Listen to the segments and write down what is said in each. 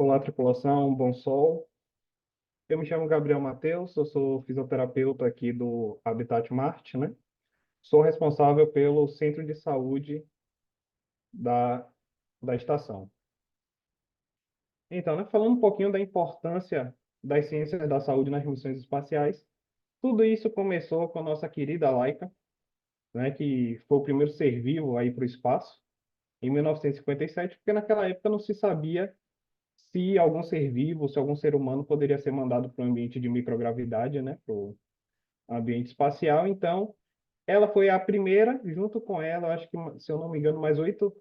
Olá, tripulação, bom sol. Eu me chamo Gabriel Mateus, eu sou fisioterapeuta aqui do Habitat Marte, né? Sou responsável pelo centro de saúde da, da estação. Então, né, falando um pouquinho da importância das ciências da saúde nas missões espaciais, tudo isso começou com a nossa querida Laika, né, que foi o primeiro ser vivo a ir para o espaço, em 1957, porque naquela época não se sabia se algum ser vivo, se algum ser humano poderia ser mandado para um ambiente de microgravidade, né, para o ambiente espacial. Então, ela foi a primeira, junto com ela, acho que, se eu não me engano, mais 8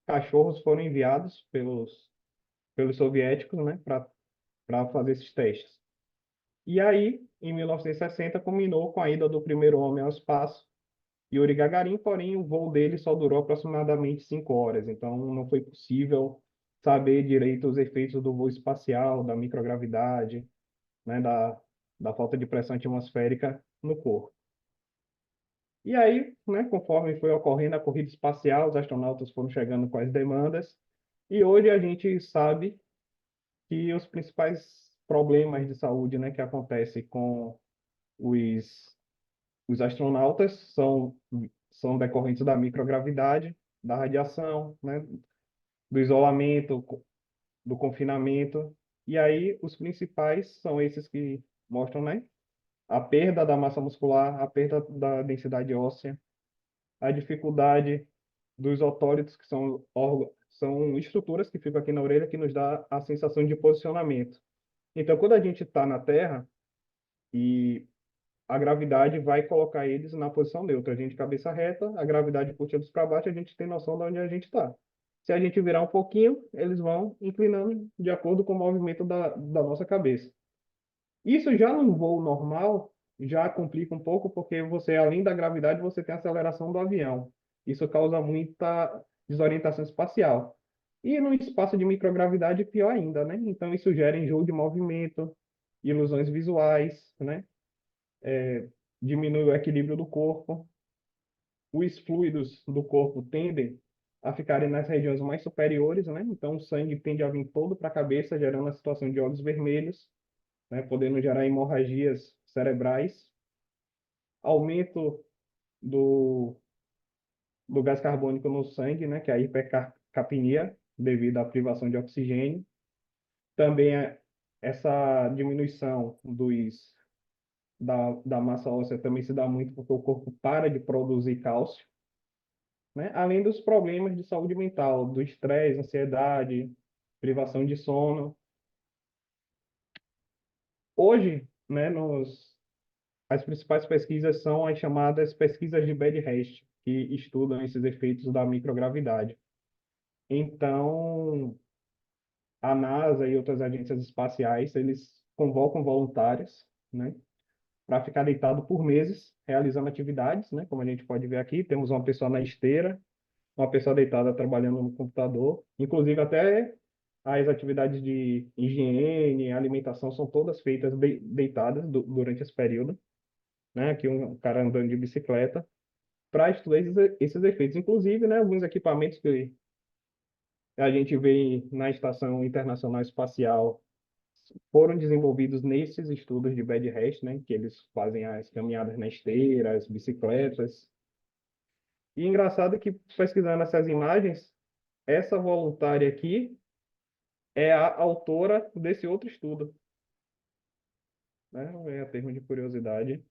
cachorros foram enviados pelos soviéticos, né, para fazer esses testes. E aí, em 1960, culminou com a ida do primeiro homem ao espaço, Yuri Gagarin, porém o voo dele só durou aproximadamente 5 horas, então não foi possível saber direito os efeitos do voo espacial, da microgravidade, né, da falta de pressão atmosférica no corpo. E aí, né, conforme foi ocorrendo a corrida espacial, os astronautas foram chegando com as demandas, e hoje a gente sabe que os principais problemas de saúde, né, que acontecem com os, os astronautas são decorrentes da microgravidade, da radiação, né, do isolamento, do confinamento. E aí, os principais são esses que mostram, né, a perda da massa muscular, a perda da densidade óssea, a dificuldade dos otólitos, que são são estruturas que ficam aqui na orelha que nos dá a sensação de posicionamento. Então, quando a gente está na Terra e a gravidade vai colocar eles na posição neutra, a gente cabeça reta, a gravidade puxa eles para baixo, a gente tem noção de onde a gente está. Se a gente virar um pouquinho, eles vão inclinando de acordo com o movimento da nossa cabeça. Isso já num voo normal já complica um pouco, porque você, além da gravidade, você tem a aceleração do avião. Isso causa muita desorientação espacial. E no espaço de microgravidade, pior ainda, né? Então, isso gera enjoo de movimento, ilusões visuais, né? Diminui o equilíbrio do corpo. Os fluidos do corpo tendem a ficarem nas regiões mais superiores, né? Então, o sangue tende a vir todo para a cabeça, gerando a situação de olhos vermelhos, né, podendo gerar hemorragias cerebrais, aumento do, do gás carbônico no sangue, né, que é a hipercapnia, devido à privação de oxigênio. Também essa diminuição da massa óssea também se dá muito porque o corpo para de produzir cálcio, né, além dos problemas de saúde mental, do estresse, ansiedade, privação de sono. Hoje, né, as principais pesquisas são as chamadas pesquisas de Bed-Rest, que estudam esses efeitos da microgravidade. Então, a NASA e outras agências espaciais, eles convocam voluntários, né, para ficar deitado por meses, realizando atividades, né, como a gente pode ver aqui, temos uma pessoa na esteira, uma pessoa deitada trabalhando no computador, inclusive até as atividades de higiene, alimentação são todas feitas deitadas durante esse período, né, aqui um cara andando de bicicleta, para estudar esses efeitos. Inclusive, né, alguns equipamentos que a gente vê na Estação Internacional Espacial foram desenvolvidos nesses estudos de bed rest, né, que eles fazem as caminhadas na esteira, as bicicletas. E engraçado que, pesquisando essas imagens, essa voluntária aqui é a autora desse outro estudo, né? É a termo de curiosidade.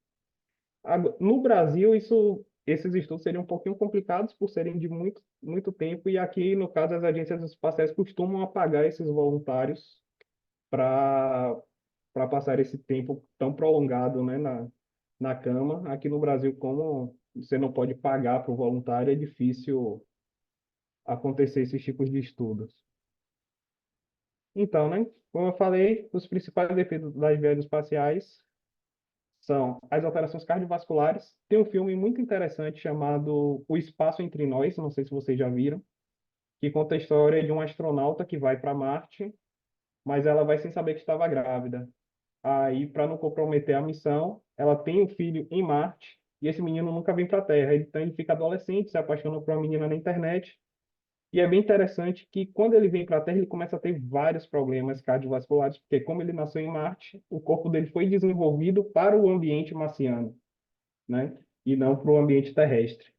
No Brasil, esses estudos seriam um pouquinho complicados por serem de muito, muito tempo, e aqui, no caso, as agências espaciais costumam apagar esses voluntários para passar esse tempo tão prolongado, né, na cama. Aqui no Brasil, como você não pode pagar para o voluntário, é difícil acontecer esses tipos de estudos. Então, né, como eu falei, os principais efeitos das viagens espaciais são as alterações cardiovasculares. Tem um filme muito interessante chamado O Espaço Entre Nós, não sei se vocês já viram, que conta a história de um astronauta que vai para Marte, mas ela vai sem saber que estava grávida. Aí, para não comprometer a missão, ela tem um filho em Marte e esse menino nunca vem para a Terra. Então, ele fica adolescente, se apaixona por uma menina na internet E é bem interessante que quando ele vem para a Terra, ele começa a ter vários problemas cardiovasculares, porque como ele nasceu em Marte, o corpo dele foi desenvolvido para o ambiente marciano, né? E não para o ambiente terrestre.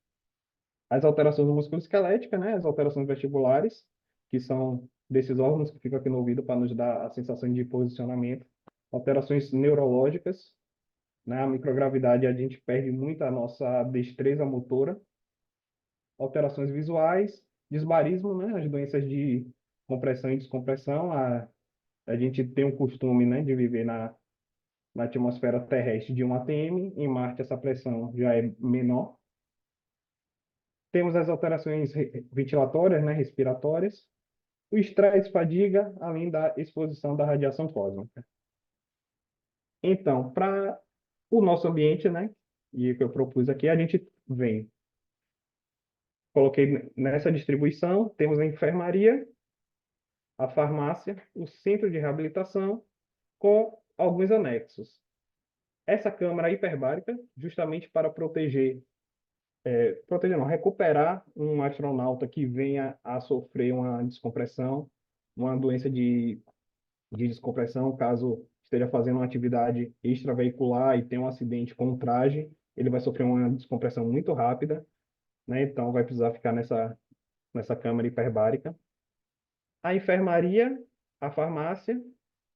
As alterações musculoesqueléticas, né? As alterações vestibulares, que são desses órgãos que ficam aqui no ouvido para nos dar a sensação de posicionamento. Alterações neurológicas, né? A microgravidade, a gente perde muito a nossa destreza motora. Alterações visuais, disbarismo, né? As doenças de compressão e descompressão. A gente tem o costume, né, de viver na atmosfera terrestre de 1 atm. Em Marte, essa pressão já é menor. Temos as alterações ventilatórias, né, respiratórias, o estresse, fadiga, além da exposição da radiação cósmica. Então, para o nosso ambiente, né, e o que eu propus aqui, a gente vem, coloquei nessa distribuição, temos a enfermaria, a farmácia, o centro de reabilitação, com alguns anexos. Essa câmara hiperbárica, justamente para proteger não, recuperar um astronauta que venha a sofrer uma descompressão, uma doença de descompressão, caso esteja fazendo uma atividade extraveicular e tenha um acidente com o traje, ele vai sofrer uma descompressão muito rápida, né? Então vai precisar ficar nessa câmara hiperbárica. A enfermaria, a farmácia,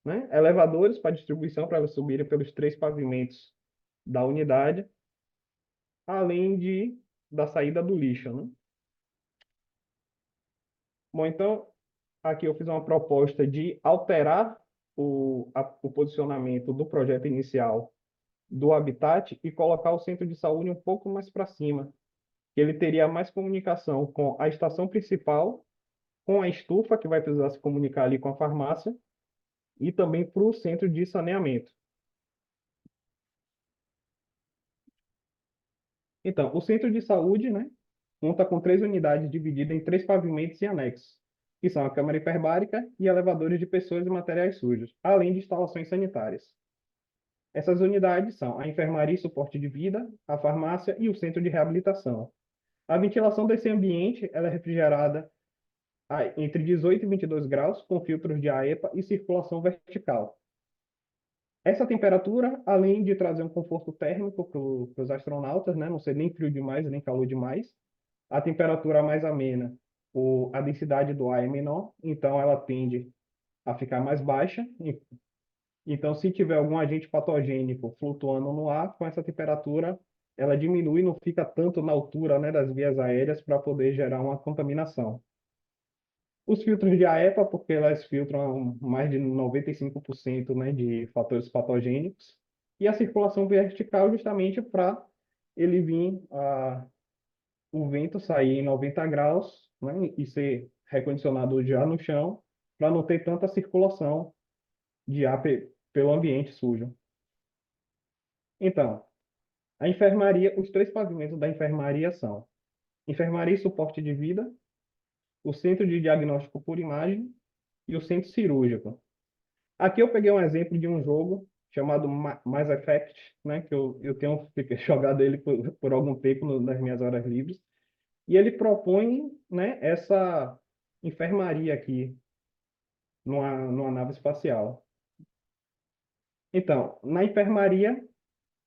né? Elevadores para distribuição para elas subirem pelos 3 pavimentos da unidade, além da saída do lixo, né? Bom, então aqui eu fiz uma proposta de alterar o posicionamento do projeto inicial do habitat e colocar o centro de saúde um pouco mais para cima. Ele teria mais comunicação com a estação principal, com a estufa, que vai precisar se comunicar ali com a farmácia, e também para o centro de saneamento. Então, o centro de saúde, né, conta com 3 unidades divididas em 3 pavimentos e anexos, que são a câmara hiperbárica e elevadores de pessoas e materiais sujos, além de instalações sanitárias. Essas unidades são a enfermaria e suporte de vida, a farmácia e o centro de reabilitação. A ventilação desse ambiente ela é refrigerada entre 18 e 22 graus, com filtros de AEPA e circulação vertical. Essa temperatura, além de trazer um conforto térmico para os astronautas, né, não ser nem frio demais nem calor demais, a temperatura mais amena, a densidade do ar é menor, então ela tende a ficar mais baixa. Então, se tiver algum agente patogênico flutuando no ar, com essa temperatura, ela diminui, não fica tanto na altura, né, das vias aéreas para poder gerar uma contaminação. Os filtros de AEPA, porque elas filtram mais de 95%, né, de fatores patogênicos, e a circulação vertical justamente para ele vir, o vento sair em 90 graus, né, e ser recondicionado já no chão, para não ter tanta circulação de ar pelo ambiente sujo. Então, a enfermaria, os 3 pavimentos da enfermaria são enfermaria e suporte de vida, o centro de diagnóstico por imagem e o centro cirúrgico. Aqui eu peguei um exemplo de um jogo chamado Mass Effect, né, que eu tenho jogado ele por algum tempo nas minhas horas livres, e ele propõe, né, essa enfermaria aqui numa nave espacial. Então, na enfermaria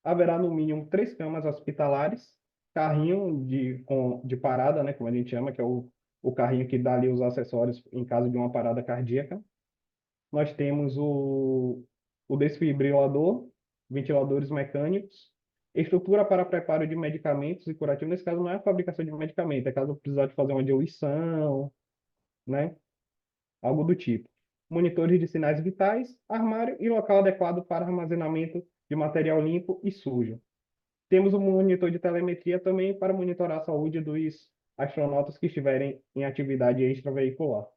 haverá no mínimo 3 camas hospitalares, carrinho de parada, né, como a gente chama, que é o carrinho que dá ali os acessórios em caso de uma parada cardíaca. Nós temos o desfibrilador, ventiladores mecânicos, estrutura para preparo de medicamentos e curativo. Nesse caso, não é a fabricação de medicamento, é caso precisar de fazer uma diluição, né? Algo do tipo. Monitores de sinais vitais, armário e local adequado para armazenamento de material limpo e sujo. Temos um monitor de telemetria também para monitorar a saúde dos astronautas que estiverem em atividade extraveicular.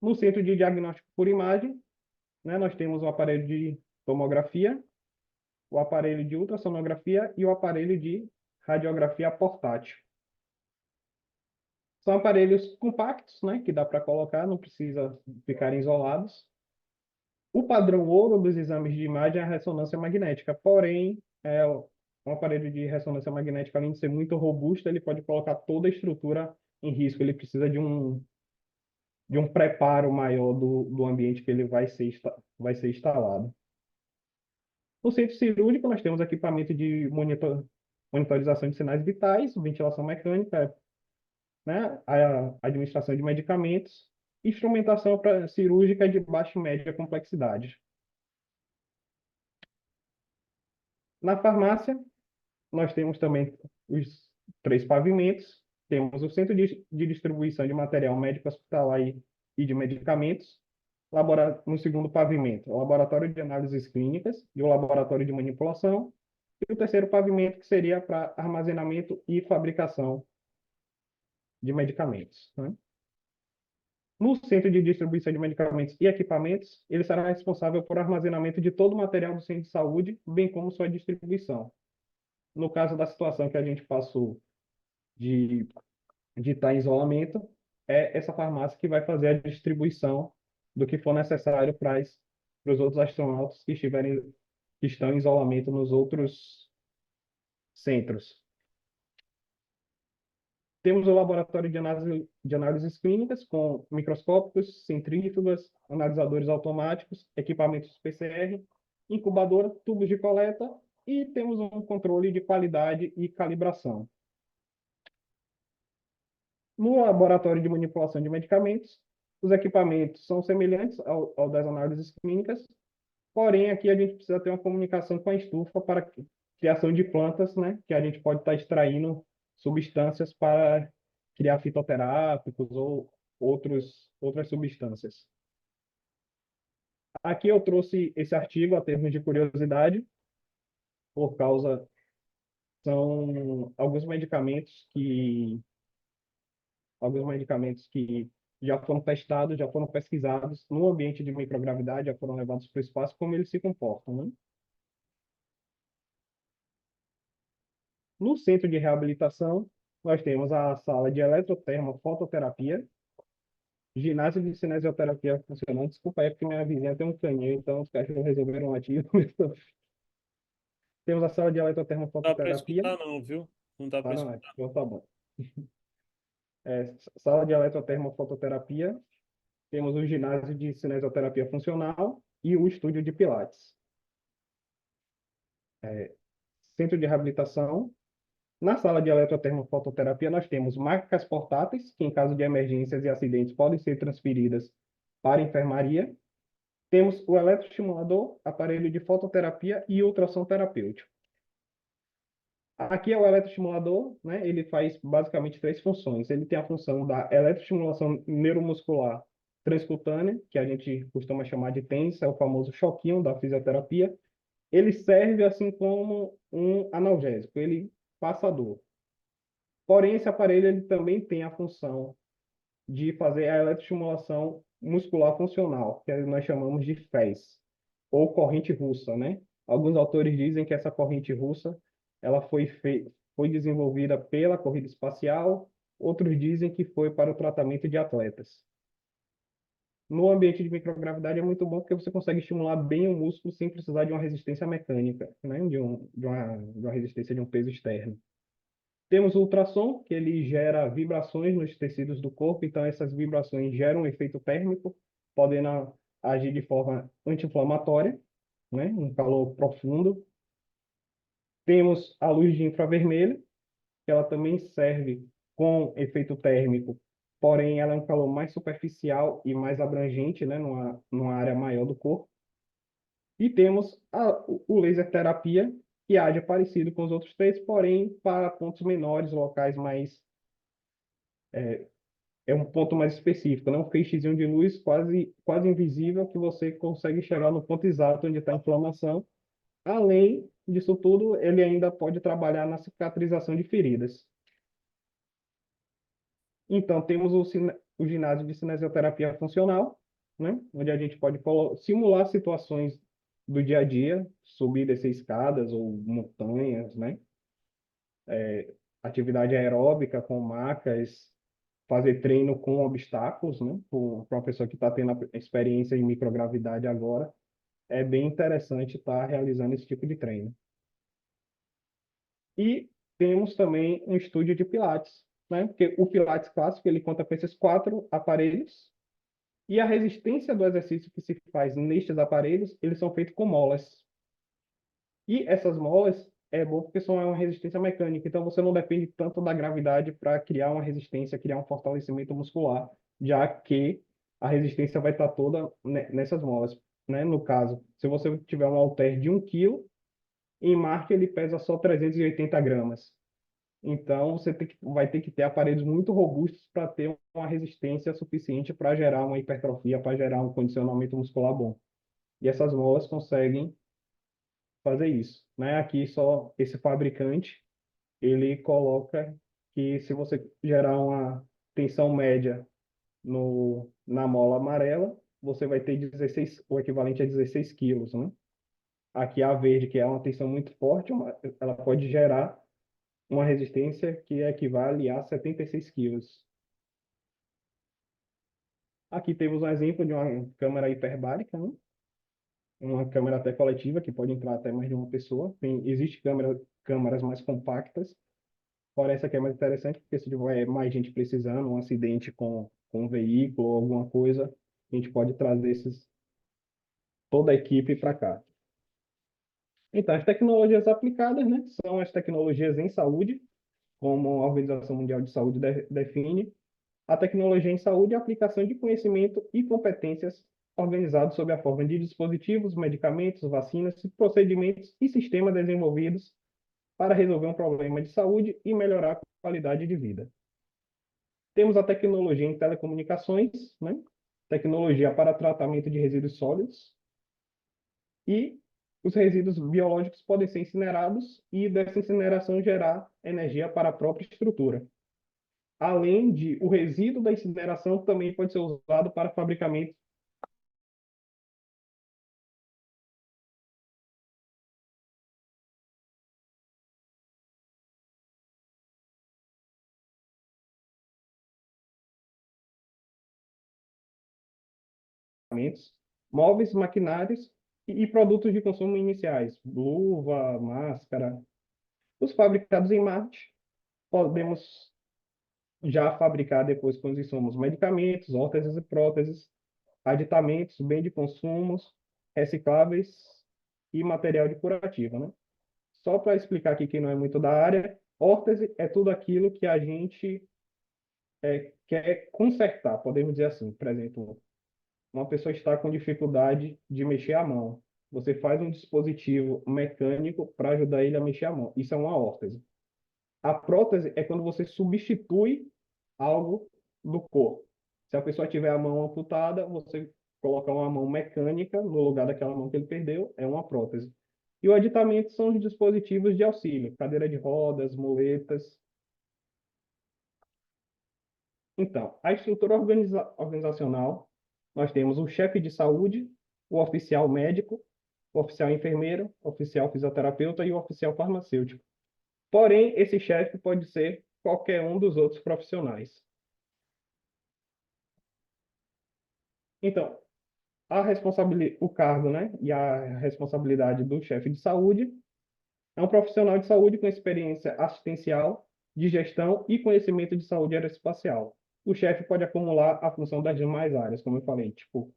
No centro de diagnóstico por imagem, né, nós temos o aparelho de tomografia, o aparelho de ultrassonografia e o aparelho de radiografia portátil. São aparelhos compactos, né, que dá para colocar, não precisa ficar isolados. O padrão ouro dos exames de imagem é a ressonância magnética, porém, um aparelho de ressonância magnética, além de ser muito robusto, ele pode colocar toda a estrutura em risco, ele precisa de um preparo maior do ambiente que ele vai ser instalado. No centro cirúrgico, nós temos equipamento de monitorização de sinais vitais, ventilação mecânica, né, a administração de medicamentos, instrumentação cirúrgica de baixa e média complexidade. Na farmácia, nós temos também os três pavimentos, temos o centro de distribuição de material médico hospitalar e de medicamentos, no segundo pavimento, o laboratório de análises clínicas e o laboratório de manipulação, e o terceiro pavimento, que seria para armazenamento e fabricação de medicamentos, né? No centro de distribuição de medicamentos e equipamentos, ele será responsável por armazenamento de todo o material do centro de saúde, bem como sua distribuição. No caso da situação que a gente passou de estar em isolamento, é essa farmácia que vai fazer a distribuição do que for necessário para os outros astronautas que estão em isolamento nos outros centros. Temos o laboratório de análises clínicas com microscópicos, centrífugas, analisadores automáticos, equipamentos PCR, incubadora, tubos de coleta e temos um controle de qualidade e calibração. No laboratório de manipulação de medicamentos, os equipamentos são semelhantes ao das análises clínicas, porém aqui a gente precisa ter uma comunicação com a estufa para a criação de plantas, né, que a gente pode estar extraindo substâncias para criar fitoterápicos ou outras substâncias. Aqui eu trouxe esse artigo a termos de curiosidade, por causa são alguns medicamentos que já foram testados, já foram pesquisados no ambiente de microgravidade, já foram levados para o espaço, como eles se comportam, né? No centro de reabilitação, nós temos a sala de eletrotermofototerapia, ginásio de cinesioterapia funcionando. Desculpa aí, porque minha vizinha tem um canhão, então os cachorros resolveram latir. Temos a sala de Não dá para eletrotermofototerapia. escutar não, viu? Não dá Tá, para não é? escutar. Então tá bom. Sala de eletrotermofototerapia. Temos o ginásio de cinesioterapia funcional e o estúdio de pilates. Centro de reabilitação. Na sala de eletrotermofototerapia, nós temos máquinas portáteis, que em caso de emergências e acidentes podem ser transferidas para a enfermaria. Temos o eletroestimulador, aparelho de fototerapia e ultrassom terapêutico. Aqui é o eletroestimulador, né? Ele faz basicamente três funções. Ele tem a função da eletroestimulação neuromuscular transcutânea, que a gente costuma chamar de TENS, é o famoso choquinho da fisioterapia. Ele serve assim como um analgésico, ele passa a dor. Porém, esse aparelho ele também tem a função de fazer a eletroestimulação muscular funcional, que nós chamamos de FES, ou corrente russa, né? Alguns autores dizem que essa corrente russa ela foi desenvolvida pela corrida espacial, outros dizem que foi para o tratamento de atletas. No ambiente de microgravidade é muito bom porque você consegue estimular bem o músculo sem precisar de uma resistência mecânica, né? De uma resistência de um peso externo. Temos o ultrassom, que ele gera vibrações nos tecidos do corpo, então essas vibrações geram um efeito térmico, podendo agir de forma anti-inflamatória, né? Um calor profundo. Temos a luz de infravermelho, que ela também serve com efeito térmico, porém ela é um calor mais superficial e mais abrangente, né? Numa área maior do corpo. E temos o laser terapia, que age parecido com os outros três, porém para pontos menores, locais mais é um ponto mais específico, né? Um feixezinho de luz quase invisível que você consegue chegar no ponto exato onde está a inflamação. Além disso tudo, ele ainda pode trabalhar na cicatrização de feridas. Então, temos o ginásio de cinesioterapia funcional, né? Onde a gente pode simular situações do dia a dia, subir e descer escadas ou montanhas, né? Atividade aeróbica com macas, fazer treino com obstáculos, né? Para uma pessoa que está tendo a experiência em microgravidade agora, é bem interessante estar realizando esse tipo de treino. E temos também um estúdio de pilates, né? Porque o Pilates clássico, ele conta com esses quatro aparelhos, e a resistência do exercício que se faz nestes aparelhos, eles são feitos com molas. E essas molas é bom porque são uma resistência mecânica, então você não depende tanto da gravidade para criar uma resistência, criar um fortalecimento muscular, já que a resistência vai estar toda nessas molas, né? No caso, se você tiver um halter de 1 quilo, em marca ele pesa só 380 gramas. Então, vai ter que ter aparelhos muito robustos para ter uma resistência suficiente para gerar uma hipertrofia, para gerar um condicionamento muscular bom. E essas molas conseguem fazer isso, né? Aqui só esse fabricante, ele coloca que se você gerar uma tensão média na mola amarela, você vai ter 16, o equivalente a 16 quilos, né? Aqui a verde, que é uma tensão muito forte, ela pode gerar uma resistência que equivale a 76 quilos. Aqui temos um exemplo de uma câmara hiperbárica, né? Uma câmera até coletiva, que pode entrar até mais de uma pessoa. Existe câmaras mais compactas, porém essa aqui é mais interessante, porque se tiver mais gente precisando, um acidente com um veículo ou alguma coisa, a gente pode trazer toda a equipe para cá. Então, as tecnologias aplicadas, né, são as tecnologias em saúde, como a Organização Mundial de Saúde define. A tecnologia em saúde é a aplicação de conhecimento e competências organizados sob a forma de dispositivos, medicamentos, vacinas, procedimentos e sistemas desenvolvidos para resolver um problema de saúde e melhorar a qualidade de vida. Temos a tecnologia em telecomunicações, né? Tecnologia para tratamento de resíduos sólidos, e os resíduos biológicos podem ser incinerados e dessa incineração gerar energia para a própria estrutura. Além de o resíduo da incineração também pode ser usado para fabricamento de equipamentos, móveis, maquinários e produtos de consumo iniciais, luva, máscara. Os fabricados em Marte, podemos já fabricar depois com os insumos medicamentos, órteses e próteses, aditamentos, bem de consumos, recicláveis e material de curativo, né? Só para explicar aqui quem não é muito da área, órtese é tudo aquilo que a gente quer consertar, podemos dizer assim. Por exemplo, uma pessoa está com dificuldade de mexer a mão. Você faz um dispositivo mecânico para ajudar ele a mexer a mão. Isso é uma órtese. A prótese é quando você substitui algo do corpo. Se a pessoa tiver a mão amputada, você coloca uma mão mecânica no lugar daquela mão que ele perdeu, é uma prótese. E o aditamento são os dispositivos de auxílio, cadeira de rodas, muletas. Então, a estrutura organizacional, nós temos o chefe de saúde, o oficial médico, o oficial enfermeiro, o oficial fisioterapeuta e o oficial farmacêutico. Porém, esse chefe pode ser qualquer um dos outros profissionais. Então, o cargo, né, e a responsabilidade do chefe de saúde é um profissional de saúde com experiência assistencial, de gestão e conhecimento de saúde aeroespacial. O chefe pode acumular a função das demais áreas, como eu falei, tipo,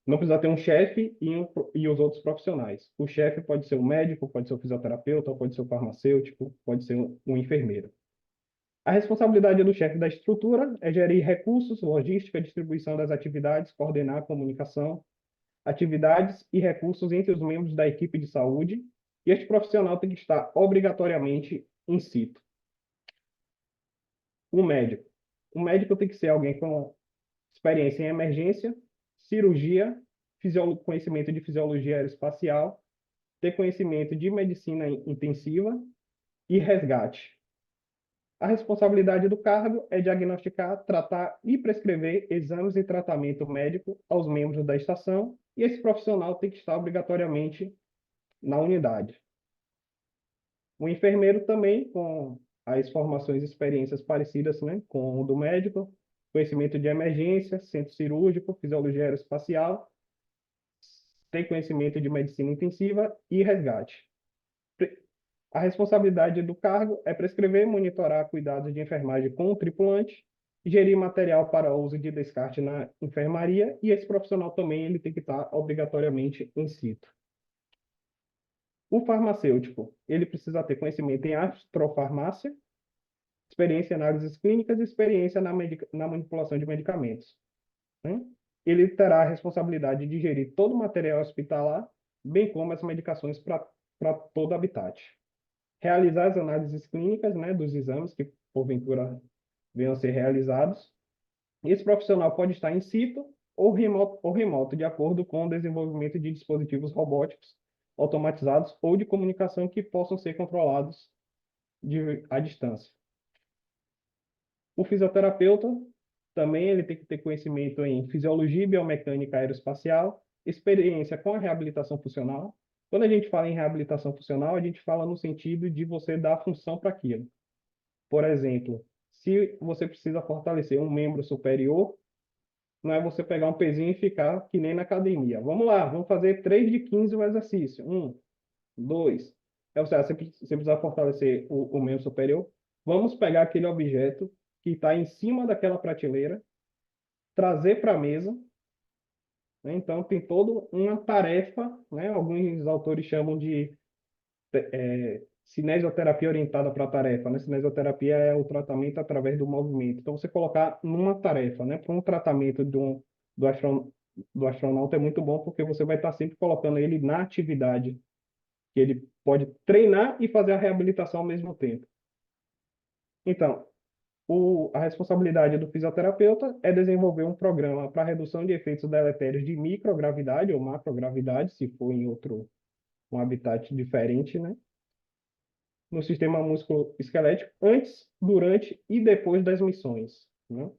não precisa ter um chefe e os outros profissionais. O chefe pode ser o médico, pode ser o fisioterapeuta, pode ser o farmacêutico, pode ser um enfermeiro. A responsabilidade do chefe da estrutura é gerir recursos, logística, distribuição das atividades, coordenar a comunicação, atividades e recursos entre os membros da equipe de saúde, e este profissional tem que estar obrigatoriamente in situ. O médico. O médico tem que ser alguém com experiência em emergência, cirurgia, conhecimento de fisiologia aeroespacial, ter conhecimento de medicina intensiva e resgate. A responsabilidade do cargo é diagnosticar, tratar e prescrever exames e tratamento médico aos membros da estação, e esse profissional tem que estar obrigatoriamente na unidade. O enfermeiro também, com as formações e experiências parecidas, né, com o do médico, conhecimento de emergência, centro cirúrgico, fisiologia aeroespacial, tem conhecimento de medicina intensiva e resgate. A responsabilidade do cargo é prescrever e monitorar cuidados de enfermagem com o tripulante, gerir material para uso de descarte na enfermaria, e esse profissional também ele tem que estar obrigatoriamente em sítio. O farmacêutico, ele precisa ter conhecimento em astrofarmácia, experiência em análises clínicas e experiência na manipulação de medicamentos, né? Ele terá a responsabilidade de gerir todo o material hospitalar, bem como as medicações para todo habitat. Realizar as análises clínicas, né, dos exames que, porventura, venham a ser realizados. Esse profissional pode estar in situ ou remoto, de acordo com o desenvolvimento de dispositivos robóticos automatizados ou de comunicação que possam ser controlados à distância. O fisioterapeuta também ele tem que ter conhecimento em fisiologia e biomecânica aeroespacial, experiência com a reabilitação funcional. Quando a gente fala em reabilitação funcional, a gente fala no sentido de você dar função para aquilo. Por exemplo, se você precisa fortalecer um membro superior, não é você pegar um pezinho e ficar que nem na academia. Vamos lá, vamos fazer 3 de 15 o exercício. 1, 2. É, você precisa fortalecer o membro superior. Vamos pegar aquele objeto que está em cima daquela prateleira, trazer para a mesa, né? Então, tem toda uma tarefa, né? Alguns autores chamam de cinesioterapia orientada para a tarefa, né? Cinesioterapia é o tratamento através do movimento. Então, você colocar numa tarefa, né? Para um tratamento do, astron, do astronauta é muito bom, porque você vai estar sempre colocando ele na atividade, que ele pode treinar e fazer a reabilitação ao mesmo tempo. Então, a responsabilidade do fisioterapeuta é desenvolver um programa para redução de efeitos deletérios de microgravidade ou macrogravidade, se for em um habitat diferente, né? No sistema músculo-esquelético, antes, durante e depois das missões, né?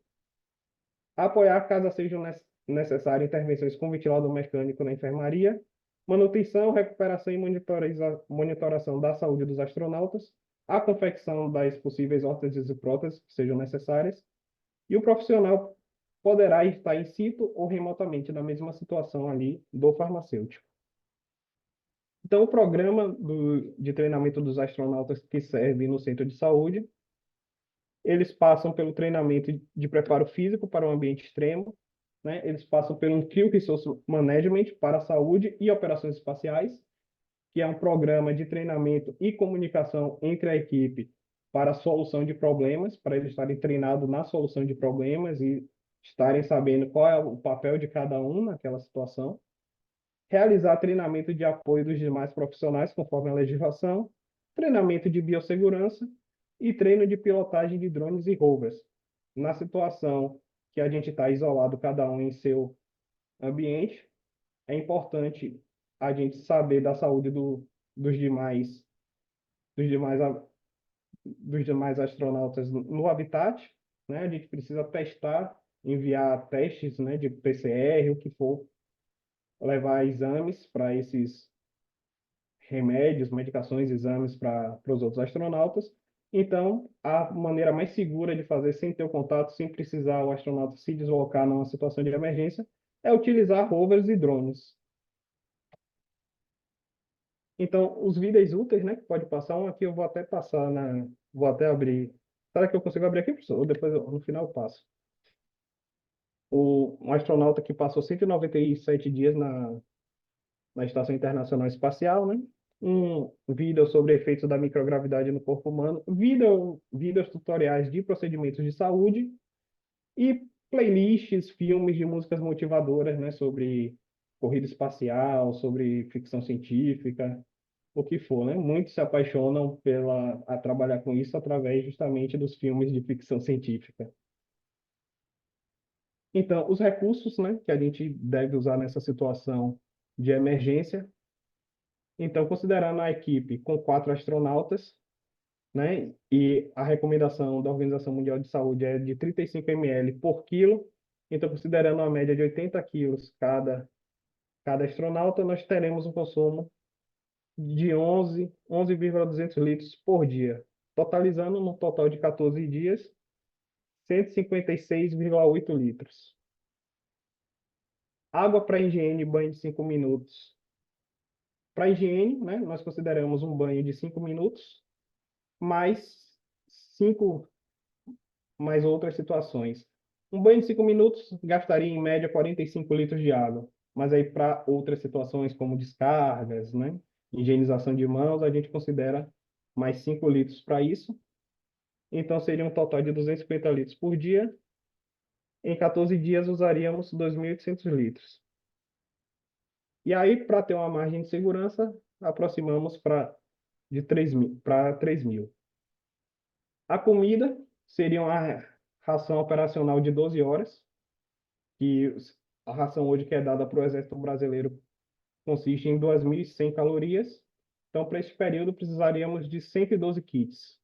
Apoiar, caso sejam necessárias, intervenções com ventilador mecânico na enfermaria, manutenção, recuperação e monitoração da saúde dos astronautas, a confecção das possíveis órteses e próteses que sejam necessárias, e o profissional poderá estar in situ ou remotamente na mesma situação ali do farmacêutico. Então, o programa de treinamento dos astronautas que serve no centro de saúde, eles passam pelo treinamento de preparo físico para o ambiente extremo, né? Eles passam pelo Crew Resource Management para a saúde e operações espaciais, que é um programa de treinamento e comunicação entre a equipe para a solução de problemas, para eles estarem treinados na solução de problemas e estarem sabendo qual é o papel de cada um naquela situação. Realizar treinamento de apoio dos demais profissionais, conforme a legislação, treinamento de biossegurança e treino de pilotagem de drones e rovers. Na situação que a gente está isolado, cada um em seu ambiente, é importante a gente saber da saúde dos demais, dos demais, dos demais astronautas no habitat, né? A gente precisa testar, enviar testes, né, de PCR, o que for, levar exames para esses remédios, medicações, exames para os outros astronautas. Então, a maneira mais segura de fazer sem ter o contato, sem precisar o astronauta se deslocar numa situação de emergência, é utilizar rovers e drones. Então, os vídeos úteis, né, que pode passar um aqui, eu vou até passar vou até abrir. Será que eu consigo abrir aqui, professor? Ou depois, no final, eu passo. Um astronauta que passou 197 dias na Estação Internacional Espacial, né? Um vídeo sobre efeitos da microgravidade no corpo humano, vídeos tutoriais de procedimentos de saúde e playlists, filmes de músicas motivadoras, né, sobre corrida espacial, sobre ficção científica, o que for, né? Muitos se apaixonam a trabalhar com isso através justamente dos filmes de ficção científica. Então, os recursos, né, que a gente deve usar nessa situação de emergência. Então, considerando a equipe com 4 astronautas, né, e a recomendação da Organização Mundial de Saúde é de 35 ml por quilo, então, considerando uma média de 80 quilos cada astronauta, nós teremos um consumo de 11,200 litros por dia, totalizando no total de 14 dias, 156,8 litros. Água para higiene e banho de 5 minutos Para higiene, né, nós consideramos um banho de 5 minutos, mais 5 mais outras situações. Um banho de 5 minutos gastaria em média 45 litros de água, mas aí para outras situações como descargas, né, higienização de mãos, a gente considera mais 5 litros para isso. Então seria um total de 250 litros por dia. Em 14 dias usaríamos 2.800 litros. E aí, para ter uma margem de segurança, aproximamos de 3.000 para 3.000. A comida seria uma ração operacional de 12 horas, que a ração hoje que é dada para o Exército Brasileiro consiste em 2.100 calorias. Então, para esse período, precisaríamos de 112 kits.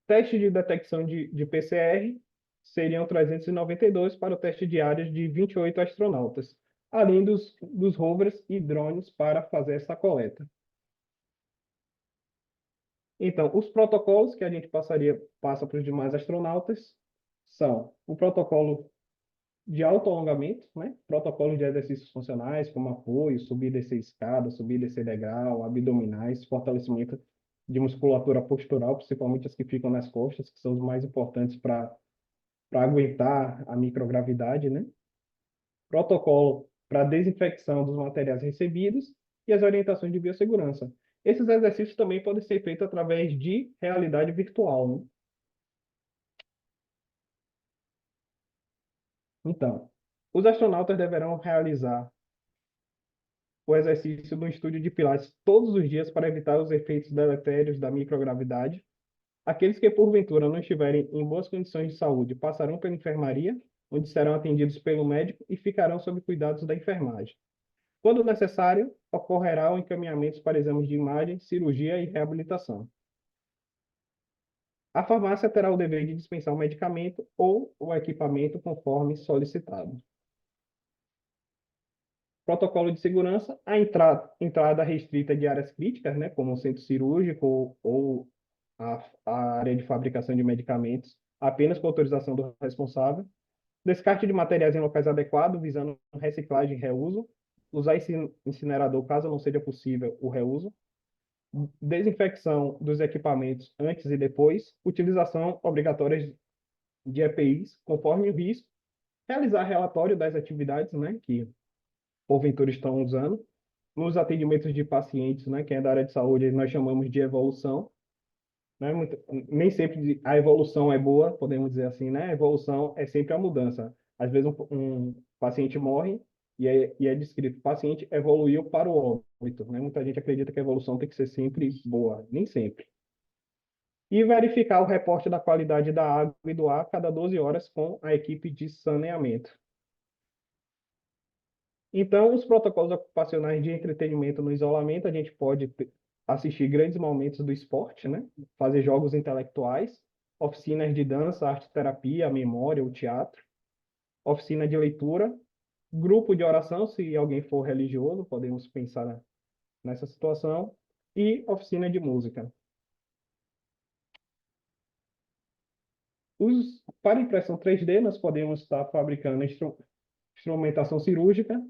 Teste de detecção de PCR seriam 392 para o teste diário de 28 astronautas, além dos rovers e drones para fazer essa coleta. Então, os protocolos que a gente passa para os demais astronautas são o protocolo de autoalongamento, né? Protocolo de exercícios funcionais, como apoio, subir e descer escada, subir e descer degrau, abdominais, fortalecimento de musculatura postural, principalmente as que ficam nas costas, que são os mais importantes para aguentar a microgravidade, né? Protocolo para desinfecção dos materiais recebidos e as orientações de biossegurança. Esses exercícios também podem ser feitos através de realidade virtual, né? Então, os astronautas deverão realizar o exercício no estúdio de Pilates todos os dias para evitar os efeitos deletérios da microgravidade. Aqueles que porventura não estiverem em boas condições de saúde passarão pela enfermaria, onde serão atendidos pelo médico e ficarão sob cuidados da enfermagem. Quando necessário, ocorrerá o encaminhamento para exames de imagem, cirurgia e reabilitação. A farmácia terá o dever de dispensar o medicamento ou o equipamento conforme solicitado. Protocolo de segurança, a entrada restrita de áreas críticas, né, como o centro cirúrgico ou a área de fabricação de medicamentos, apenas com autorização do responsável. Descarte de materiais em locais adequados, visando reciclagem e reuso. Usar incinerador caso não seja possível o reuso. Desinfecção dos equipamentos antes e depois. Utilização obrigatória de EPIs, conforme o risco. Realizar relatório das atividades, né, que porventura estão usando. Nos atendimentos de pacientes, né, que é da área de saúde, nós chamamos de evolução. Né? Nem sempre a evolução é boa, podemos dizer assim, né? A evolução é sempre a mudança. Às vezes um paciente morre e é descrito, o paciente evoluiu para o óbito, né? Muita gente acredita que a evolução tem que ser sempre boa, nem sempre. E verificar o reporte da qualidade da água e do ar a cada 12 horas com a equipe de saneamento. Então, os protocolos ocupacionais de entretenimento no isolamento, a gente pode assistir grandes momentos do esporte, né? Fazer jogos intelectuais, oficinas de dança, arte-terapia, memória, o teatro, oficina de leitura, grupo de oração, se alguém for religioso, podemos pensar nessa situação, e oficina de música. Para impressão 3D, nós podemos estar fabricando instrumentação cirúrgica,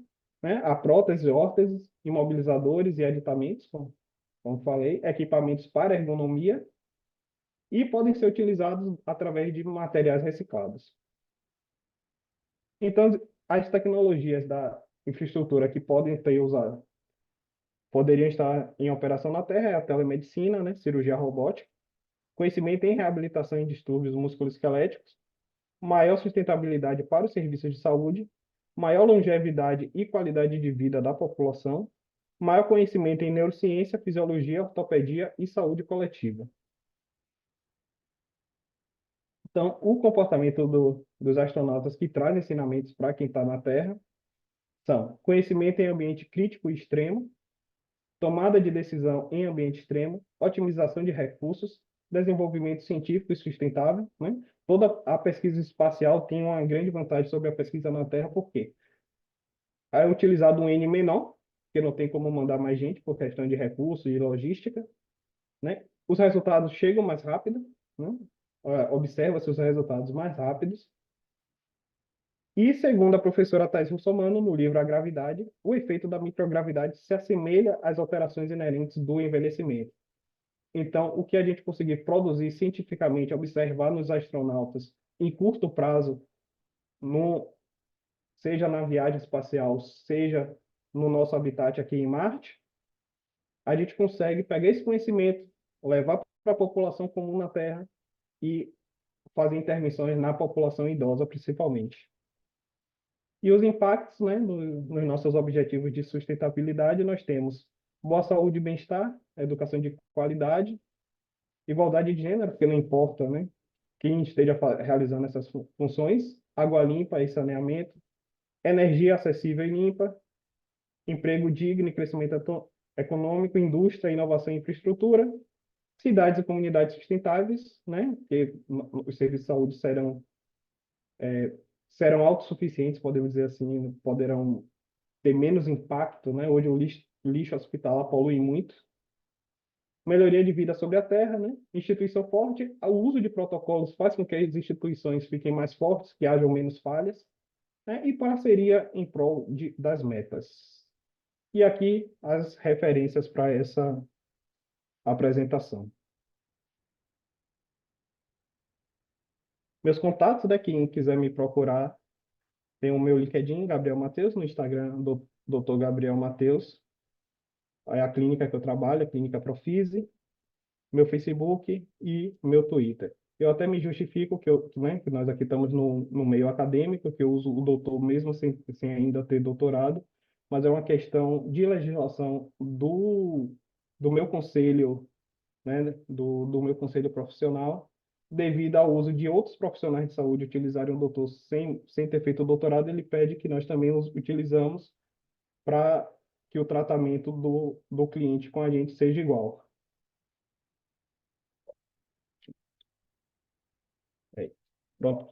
né? A prótese, órteses, imobilizadores e aditamentos, como falei, equipamentos para ergonomia e podem ser utilizados através de materiais reciclados. Então, as tecnologias da infraestrutura que poderiam estar em operação na Terra é a telemedicina, né? Cirurgia robótica, conhecimento em reabilitação em distúrbios musculoesqueléticos, maior sustentabilidade para os serviços de saúde, maior longevidade e qualidade de vida da população, maior conhecimento em neurociência, fisiologia, ortopedia e saúde coletiva. Então, o comportamento dos astronautas que traz ensinamentos para quem está na Terra são conhecimento em ambiente crítico e extremo, tomada de decisão em ambiente extremo, otimização de recursos, desenvolvimento científico e sustentável, né? Toda a pesquisa espacial tem uma grande vantagem sobre a pesquisa na Terra, por quê? É utilizado um N menor, porque não tem como mandar mais gente por questão de recursos e logística, né? Os resultados chegam mais rápido, né? Observa-se os resultados mais rápidos. E, segundo a professora Thais Russomano, no livro A Gravidade, o efeito da microgravidade se assemelha às alterações inerentes do envelhecimento. Então, o que a gente conseguir produzir cientificamente, observar nos astronautas em curto prazo, no, seja na viagem espacial, seja no nosso habitat aqui em Marte, a gente consegue pegar esse conhecimento, levar para a população comum na Terra e fazer intervenções na população idosa, principalmente. E os impactos, né, nos nossos objetivos de sustentabilidade, nós temos boa saúde e bem-estar, educação de qualidade, igualdade de gênero, porque não importa, né, quem esteja realizando essas funções, água limpa e saneamento, energia acessível e limpa, emprego digno e crescimento econômico, indústria, inovação e infraestrutura, cidades e comunidades sustentáveis, né, que os serviços de saúde serão autossuficientes, podemos dizer assim, poderão ter menos impacto, né? Hoje o lixo hospitalar polui muito. Melhoria de vida sobre a terra, né? Instituição forte, o uso de protocolos faz com que as instituições fiquem mais fortes, que hajam menos falhas, né? E parceria em prol das metas. E aqui as referências para essa apresentação. Meus contatos, né? Quem quiser me procurar, tem o meu LinkedIn, Gabriel Mateus, no Instagram, do Dr. Gabriel Mateus. É a clínica que eu trabalho, a Clínica Profise, meu Facebook e meu Twitter. Eu até me justifico que nós aqui estamos no meio acadêmico, que eu uso o doutor mesmo sem ainda ter doutorado, mas é uma questão de legislação do meu conselho, né, do meu conselho profissional, devido ao uso de outros profissionais de saúde utilizarem o doutor sem ter feito o doutorado, ele pede que nós também os utilizamos para que o tratamento do cliente com a gente seja igual. É. Pronto.